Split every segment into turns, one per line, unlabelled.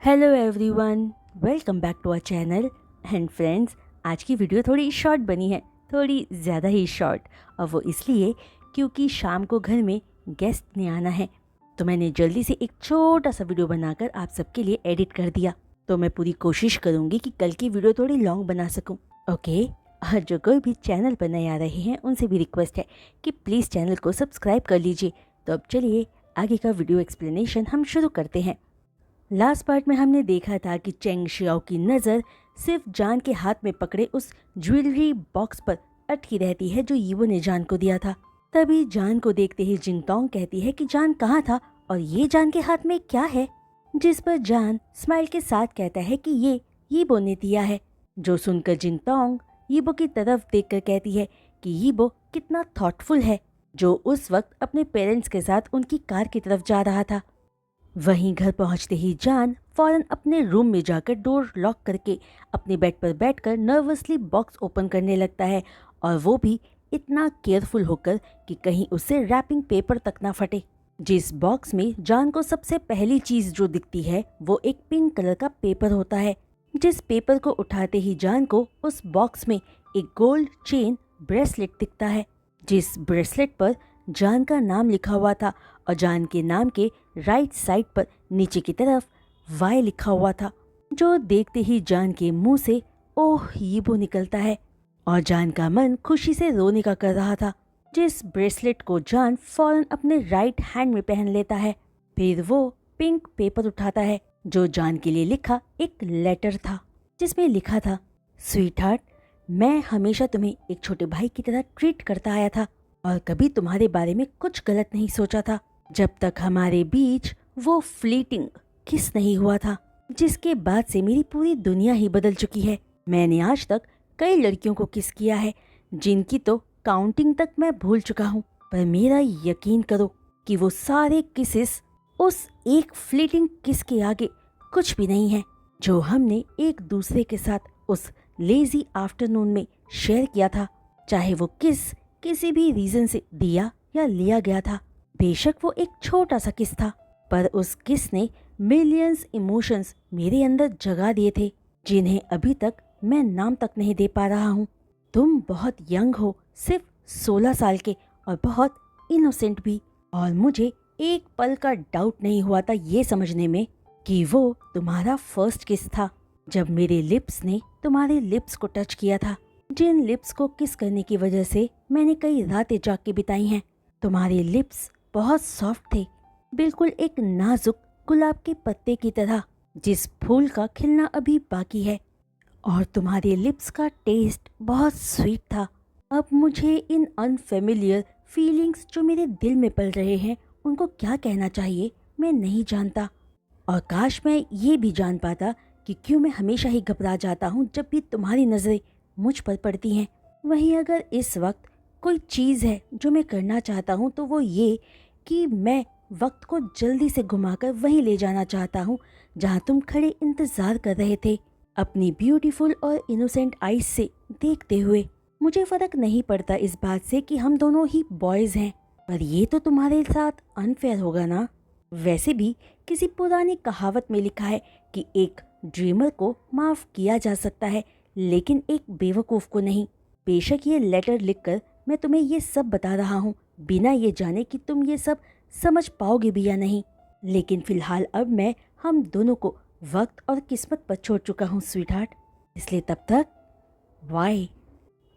Hello everyone, welcome back to our channel. And friends, आज की video थोड़ी short बनी है, थोड़ी ज़्यादा ही शॉर्ट। और वो इसलिए क्योंकि शाम को घर में गेस्ट ने आना है, तो मैंने जल्दी से एक छोटा सा वीडियो बनाकर आप सबके लिए एडिट कर दिया। तो मैं पूरी कोशिश करूँगी कि कल की वीडियो थोड़ी लॉन्ग बना सकूँ, ओके। और जो कोई भी चैनल पर नए आ रहे हैं उनसे भी रिक्वेस्ट है कि प्लीज़ चैनल को सब्सक्राइब कर लीजिए। तो अब चलिए आगे का वीडियो एक्सप्लेनेशन हम शुरू करते हैं। लास्ट पार्ट में हमने देखा था कि चेंग शियाओ की नज़र सिर्फ जान के हाथ में पकड़े उस ज्वेलरी बॉक्स पर अटकी रहती है जो यीवो ने जान को दिया था। तभी जान को देखते ही जिनतोंग कहती है कि जान कहाँ था और ये जान के हाथ में क्या है, जिस पर जान स्माइल के साथ कहता है कि ये यीवो ने दिया है। जो सुनकर जिनतोंग यीवो की तरफ देखकर कहती है कि यीवो कितना थॉटफुल है, जो उस वक्त अपने पेरेंट्स के साथ उनकी कार की तरफ जा रहा था। वहीं घर पहुंचते ही जान फौरन अपने रूम में जाकर डोर लॉक करके अपने बेड पर बैठकर नर्वसली बॉक्स ओपन करने लगता है, और वो भी इतना केयरफुल होकर कि कहीं उससे रैपिंग पेपर तक ना फटे। जिस बॉक्स में जान को सबसे पहली चीज जो दिखती है वो एक पिंक कलर का पेपर होता है। जिस पेपर को उठाते ही जान को उस बॉक्स में एक गोल्ड चेन ब्रेसलेट दिखता है, जिस ब्रेसलेट पर जान का नाम लिखा हुआ था और जान के नाम के राइट साइड पर नीचे की तरफ वाई लिखा हुआ था, जो देखते ही जान के मुंह से ओह यीवो निकलता है और जान का मन खुशी से रोने का कर रहा था। जिस ब्रेसलेट को जान फौरन अपने राइट हैंड में पहन लेता है। फिर वो पिंक पेपर उठाता है जो जान के लिए लिखा एक लेटर था, जिसमें लिखा था, स्वीट हार्ट, मैं हमेशा तुम्हें एक छोटे भाई की तरह ट्रीट करता आया था और कभी तुम्हारे बारे में कुछ गलत नहीं सोचा था, जब तक हमारे बीच वो फ्लीटिंग किस नहीं हुआ था, जिसके बाद से मेरी पूरी दुनिया ही बदल चुकी है। मैंने आज तक कई लड़कियों को किस किया है, जिनकी तो काउंटिंग तक मैं भूल चुका हूँ, पर मेरा यकीन करो कि वो सारे किसेस उस एक फ्लीटिंग किस के आगे कुछ भी नहीं है जो हमने एक दूसरे के साथ उस लेजी आफ्टरनून में शेयर किया था। चाहे वो किस किसी भी रीजन से दिया या लिया गया था, बेशक वो एक छोटा सा किस था, पर उस किस ने मिलियंस इमोशंस मेरे अंदर जगा दिए थे, जिन्हें अभी तक मैं नाम तक नहीं दे पा रहा हूँ। तुम बहुत यंग हो, सिर्फ 16 साल के, और बहुत इनोसेंट भी, और मुझे एक पल का डाउट नहीं हुआ था ये समझने में कि वो तुम्हारा फर्स्ट किस था, जब मेरे लिप्स ने तुम्हारे लिप्स को टच किया था, जिन लिप्स को किस करने की वजह से मैंने कई रातें जाग के बिताई हैं। तुम्हारे लिप्स बहुत सॉफ्ट थे, बिल्कुल एक नाजुक गुलाब के पत्ते की तरह, जिस फूल का खिलना अभी बाकी है, और तुम्हारे लिप्स का टेस्ट बहुत स्वीट था। अब मुझे इन अनफेमिलियर फीलिंग्स जो मेरे दिल में पल रहे हैं उनको क्या कहना चाहिए मैं नहीं जानता, और काश मैं ये भी जान पाता कि क्यों मैं हमेशा ही घबरा जाता हूँ जब भी तुम्हारी नज़रें मुझ पर पड़ती हैं। वहीं अगर इस वक्त कोई चीज़ है जो मैं करना चाहता हूँ तो वो ये कि मैं वक्त को जल्दी से घुमाकर वहीं ले जाना चाहता हूँ जहाँ तुम खड़े इंतज़ार कर रहे थे, अपनी ब्यूटीफुल और इनोसेंट आइज से देखते हुए। मुझे फ़र्क नहीं पड़ता इस बात से कि हम दोनों ही बॉयज़ हैं, पर ये तो तुम्हारे साथ अनफेयर होगा ना। वैसे भी किसी पुरानी कहावत में लिखा है कि एक ड्रीमर को माफ़ किया जा सकता है, लेकिन एक बेवकूफ़ को नहीं। बेशक ये लेटर लिखकर मैं तुम्हें ये सब बता रहा हूँ बिना ये जाने कि तुम ये सब समझ पाओगे भी या नहीं, लेकिन फ़िलहाल अब मैं हम दोनों को वक्त और किस्मत पर छोड़ चुका हूँ स्वीट हार्ट, इसलिए तब तक वाई।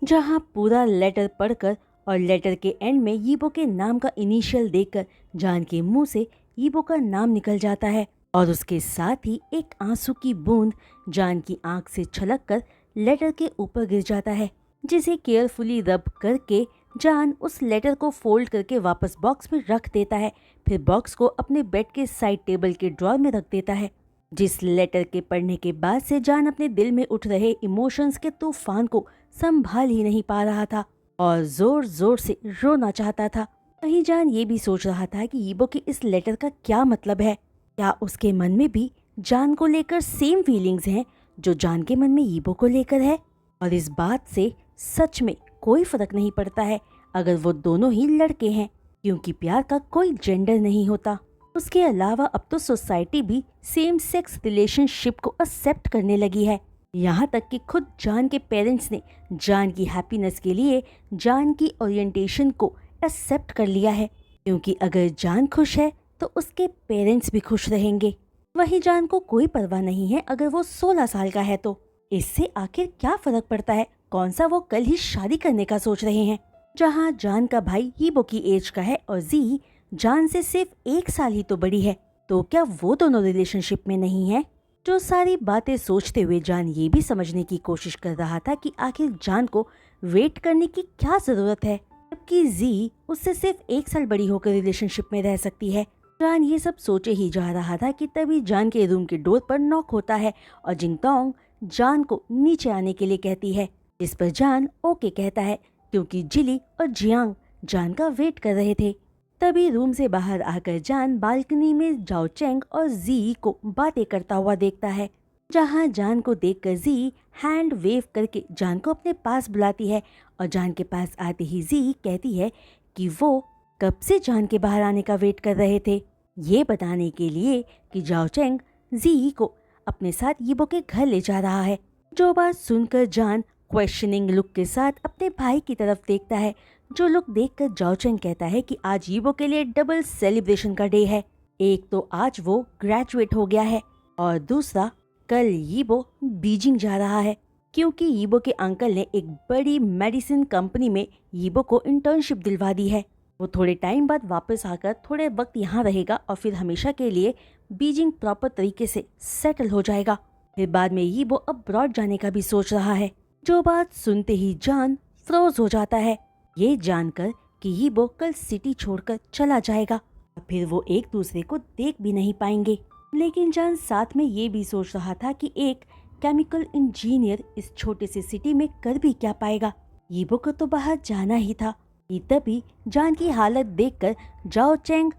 जहाँ पूरा लेटर पढ़कर और लेटर के एंड में यीबो के नाम का इनिशियल देखकर जान के मुंह से यीबो का नाम निकल जाता है, और उसके साथ ही एक आंसू की बूंद जान की आंख से छलककर लेटर के ऊपर गिर जाता है, जिसे केयरफुली रब करके जान उस लेटर को फोल्ड करके वापस बॉक्स में रख देता है। फिर बॉक्स को अपने बेड के साइड टेबल के ड्रॉर में रख देता है। जिस लेटर के पढ़ने के बाद से जान अपने दिल में उठ रहे इमोशंस के तूफान को संभाल ही नहीं पा रहा था और जोर जोर से रोना चाहता था। वहीं जान ये भी सोच रहा था कि यीबो के इस लेटर का क्या मतलब है, क्या उसके मन में भी जान को लेकर सेम फीलिंग्स हैं जो जान के मन में यीबो को लेकर है। और इस बात से सच में कोई फर्क नहीं पड़ता है अगर वो दोनों ही लड़के हैं, क्योंकि प्यार का कोई जेंडर नहीं होता। उसके अलावा अब तो सोसाइटी भी सेम सेक्स रिलेशनशिप को एक्सेप्ट करने लगी है। यहाँ तक कि खुद जान के पेरेंट्स ने जान की हैप्पीनेस के लिए जान की ओरिएंटेशन को एक्सेप्ट कर लिया है, क्योंकि अगर जान खुश है तो उसके पेरेंट्स भी खुश रहेंगे। वही जान को कोई परवाह नहीं है अगर वो 16 साल का है तो। इससे आखिर क्या फर्क पड़ता है, कौन सा वो कल ही शादी करने का सोच रहे हैं। जहाँ जान का भाई हीबो की एज का है और जी जान से सिर्फ 1 साल ही तो बड़ी है, तो क्या वो दोनों रिलेशनशिप में नहीं है। जो सारी बातें सोचते हुए जान ये भी समझने की कोशिश कर रहा था कि आखिर जान को वेट करने की क्या जरूरत है, जबकि जी उससे सिर्फ 1 साल बड़ी होकर रिलेशनशिप में रह सकती है। जान ये सब सोचे ही जा रहा था कि तभी जान के रूम के डोर पर नॉक होता है और जिंगतोंग जान को नीचे आने के लिए कहती है, जिस पर जान ओके कहता है, क्योंकि जिली और जियांग जान का वेट कर रहे थे। तभी रूम से बाहर आकर जान बालकनी में जाओ चेंग और जी को बातें करता हुआ देखता है। जहां जान को देखकर जी हैंड वेव करके जान को अपने पास बुलाती है और जान के पास आते ही जी कहती है कि वो कब से जान के बाहर आने का वेट कर रहे थे, ये बताने के लिए कि जाओ चेंग जी को अपने साथ यीबो के घर ले जा रहा है। जो बात सुनकर जान क्वेश्चनिंग लुक के साथ अपने भाई की तरफ देखता है, जो लुक देखकर जाओ चेंग कहता है कि आज यीबो के लिए डबल सेलिब्रेशन का डे है। एक तो आज वो ग्रेजुएट हो गया है और दूसरा कल यीबो बीजिंग जा रहा है, क्योंकि यीबो के अंकल ने एक बड़ी मेडिसिन कंपनी में यीबो को इंटर्नशिप दिलवा दी है। वो थोड़े टाइम बाद वापस आकर थोड़े वक्त यहाँ रहेगा और फिर हमेशा के लिए बीजिंग प्रॉपर तरीके से सेटल हो जाएगा। फिर बाद में यीबो अब्रॉड जाने का भी सोच रहा है। जो बात सुनते ही जान फ्रोज हो जाता है, ये जानकर कि यीबो कल सिटी छोड़कर चला जाएगा और फिर वो एक दूसरे को देख भी नहीं पाएंगे। लेकिन जान साथ में ये भी सोच रहा था कि एक केमिकल इंजीनियर इस छोटे से सिटी में कर भी क्या पाएगा, यीबो को तो बाहर जाना ही था। तभी जान की हालत देखकर जाओ चेंग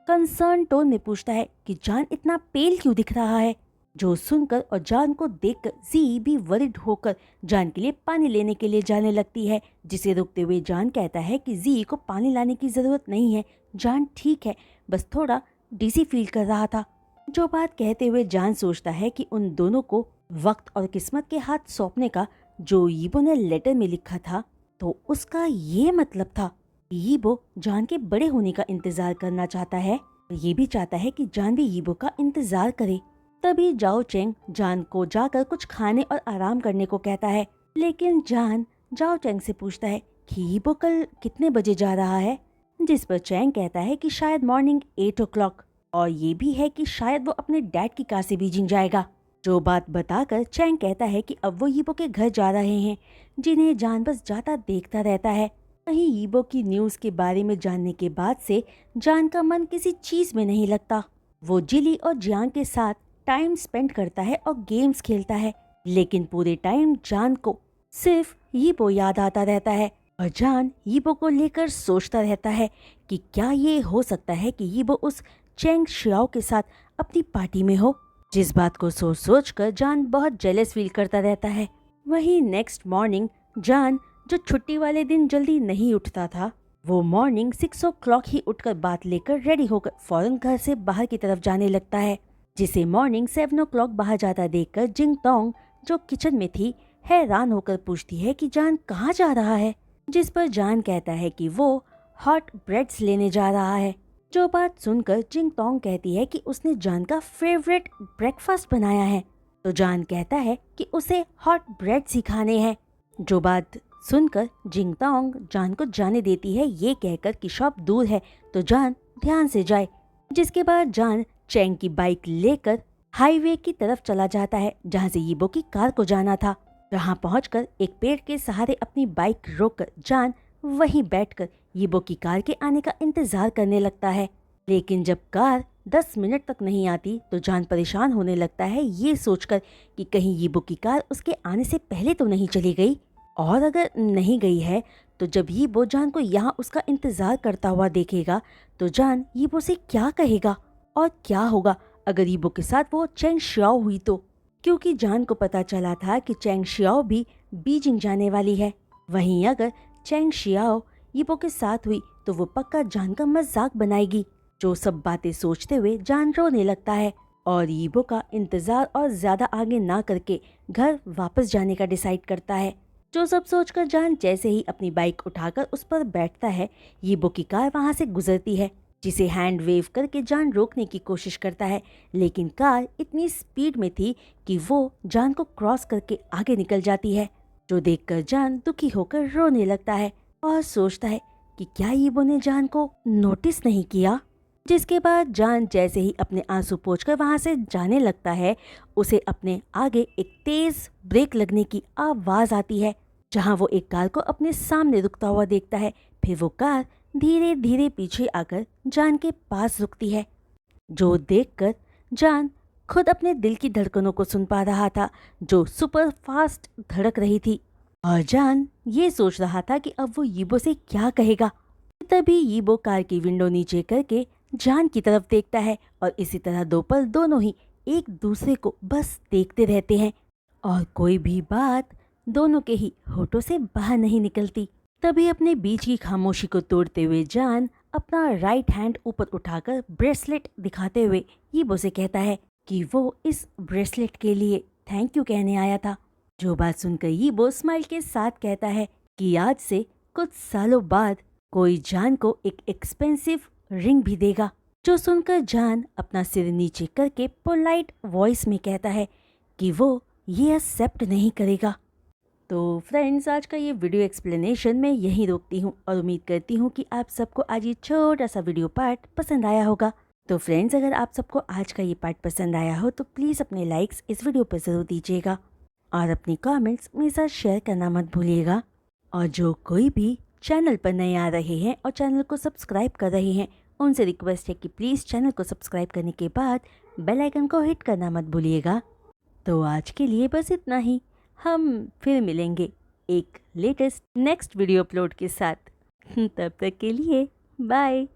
कंसर्न टोन में पूछता है कि जान इतना पेल क्यों दिख रहा है। जो सुनकर और जान को देखकर जी भी वरिड होकर जान के लिए पानी लेने के लिए जाने लगती है, जिसे रुकते हुए जान कहता है कि जी को पानी लाने की जरूरत नहीं है, जान ठीक है, बस थोड़ा डिजी फील कर रहा था। जो बात कहते हुए जान सोचता है कि उन दोनों को वक्त और किस्मत के हाथ सौंपने का जो यीबो ने लेटर में लिखा था, तो उसका ये मतलब था कि यीबो जान के बड़े होने का इंतजार करना चाहता है और ये भी चाहता है कि जान भी यीबो का इंतजार करे। तभी जाओ चेंग जान को जाकर कुछ खाने और आराम करने को कहता है, लेकिन जान जाओ चेंग से पूछता है कि यीबो कल कितने बजे जा रहा है, जिस पर चेंग कहता है कि शायद मॉर्निंग 8 o'clock और ये भी है कि शायद वो अपने डैड की कार से बीजिंग जाएगा। जो बात बताकर चैंग कहता है कि अब वो यीबो के घर जा रहे हैं, जिन्हें जान बस जाता देखता रहता है। वहीं यीबो की न्यूज़ के बारे में जानने के बाद से जान का मन किसी चीज़ में नहीं लगता। वो जिली और जियांग के साथ टाइम स्पेंड करता है और गेम्स खेलता है, लेकिन पूरे टाइम जान को सिर्फ यीबो याद आता रहता है और जान यीबो को लेकर सोचता रहता है कि क्या ये हो सकता है कि यीबो उस चेंग शियाओ के साथ अपनी पार्टी में हो। जिस बात को सोच सोच कर जान बहुत जेलस फील करता रहता है। वहीं नेक्स्ट मॉर्निंग जान जो छुट्टी वाले दिन जल्दी नहीं उठता था, वो मॉर्निंग 6 o'clock ही उठकर बात लेकर रेडी होकर फौरन घर से बाहर की तरफ जाने लगता है, जिसे मॉर्निंग 7 o'clock बाहर जाता देखकर जिंगतोंग जो किचन में थी हैरान होकर पूछती है कि जान कहाँ जा रहा है, जिस पर जान कहता है कि वो हॉट ब्रेड्स लेने जा रहा है। जो बात सुनकर जिंगतोंग कहती है कि उसने जान का फेवरेट ब्रेकफास्ट बनाया है, तो जान कहता है कि उसे हॉट ब्रेड्स ही खाने हैं। जो बात सुनकर जिंगतोंग जान को जाने देती है, ये कहकर कि शॉप दूर है तो जान ध्यान से जाए। जिसके बाद जान चैंग की बाइक लेकर हाईवे की तरफ चला जाता है, जहाँ से यीबो की कार को जाना था। जहाँ पहुंचकर एक पेड़ के सहारे अपनी बाइक रोककर जान वहीं बैठकर यीबो की कार के आने का इंतजार करने लगता है। लेकिन जब कार 10 मिनट तक नहीं आती तो जान परेशान होने लगता है, ये सोचकर कि कहीं यीबो की कार उसके आने से पहले तो नहीं चली गई, और अगर नहीं गई है तो जब यीबो जान को यहाँ उसका इंतजार करता हुआ देखेगा तो जान यीबो से क्या कहेगा, और क्या होगा अगर यीबो के साथ वो चेंग शियाओ हुई तो, क्योंकि जान को पता चला था कि चेंग शियाओ भी बीजिंग जाने वाली है। वहीं अगर चेंग शियाओ यीबो के साथ हुई तो वो पक्का जान का मजाक बनाएगी। जो सब बातें सोचते हुए जान रोने लगता है और यीबो का इंतजार और ज्यादा आगे ना करके घर वापस जाने का डिसाइड करता है। जो सब सोचकर जान जैसे ही अपनी बाइक उठाकर उस पर बैठता है, यीबो की कार वहां से गुजरती है, जिसे हैंड वेव करके जान रोकने की कोशिश करता है, लेकिन कार इतनी स्पीड में थी कि वो जान को क्रॉस करके आगे निकल जाती है। जो देखकर जान दुखी होकर रोने लगता है और सोचता है कि क्या यीबो ने जान को नोटिस नहीं किया। जिसके बाद जान जैसे ही अपने आंसू पोंछकर वहां से जाने लगता है, उसे अपने आगे एक तेज ब्रेक लगने की आवाज आती है, जहां वो एक कार को अपने सामने रुकता हुआ देखता है। फिर वो कार धीरे धीरे पीछे आकर जान के पास रुकती है, जो देखकर जान खुद अपने दिल की धड़कनों को सुन पा रहा था, जो सुपर फास्ट धड़क रही थी। और जान ये सोच रहा था कि अब वो यीबो से क्या कहेगा। तभी यीबो कार की विंडो नीचे करके जान की तरफ देखता है और इसी तरह दो पल दोनों ही एक दूसरे को बस देखते रहते हैं और कोई भी बात दोनों के ही होठों से बाहर नहीं निकलती। तभी अपने बीच की खामोशी को तोड़ते हुए जान अपना राइट हैंड ऊपर उठाकर ब्रेसलेट दिखाते हुए यीबो से कहता है कि वो इस ब्रेसलेट के लिए थैंक यू कहने आया था। जो बात सुनकर यीबो स्माइल के साथ कहता है कि आज से कुछ सालों बाद कोई जान को एक एक्सपेंसिव रिंग भी देगा। जो सुनकर जान अपना सिर नीचे करके पोलाइट वॉइस में कहता है कि वो ये एक्सेप्ट नहीं करेगा। तो फ्रेंड्स, आज का ये वीडियो एक्सप्लेनेशन मैं यहीं रोकती हूँ और उम्मीद करती हूँ कि आप सबको आज ये छोटा सा वीडियो पार्ट पसंद आया होगा। तो फ्रेंड्स, अगर आप सबको आज का ये पार्ट पसंद आया हो तो प्लीज़ अपने लाइक्स इस वीडियो पर ज़रूर दीजिएगा और अपनी कमेंट्स मेरे साथ शेयर करना मत भूलिएगा। और जो कोई भी चैनल पर नए आ रहे हैं और चैनल को सब्सक्राइब कर रहे हैं, उनसे रिक्वेस्ट है कि प्लीज़ चैनल को सब्सक्राइब करने के बाद बेल आइकन को हिट करना मत भूलिएगा। तो आज के लिए बस इतना ही। हम फिर मिलेंगे एक लेटेस्ट नेक्स्ट वीडियो अपलोड के साथ। तब तक के लिए बाय।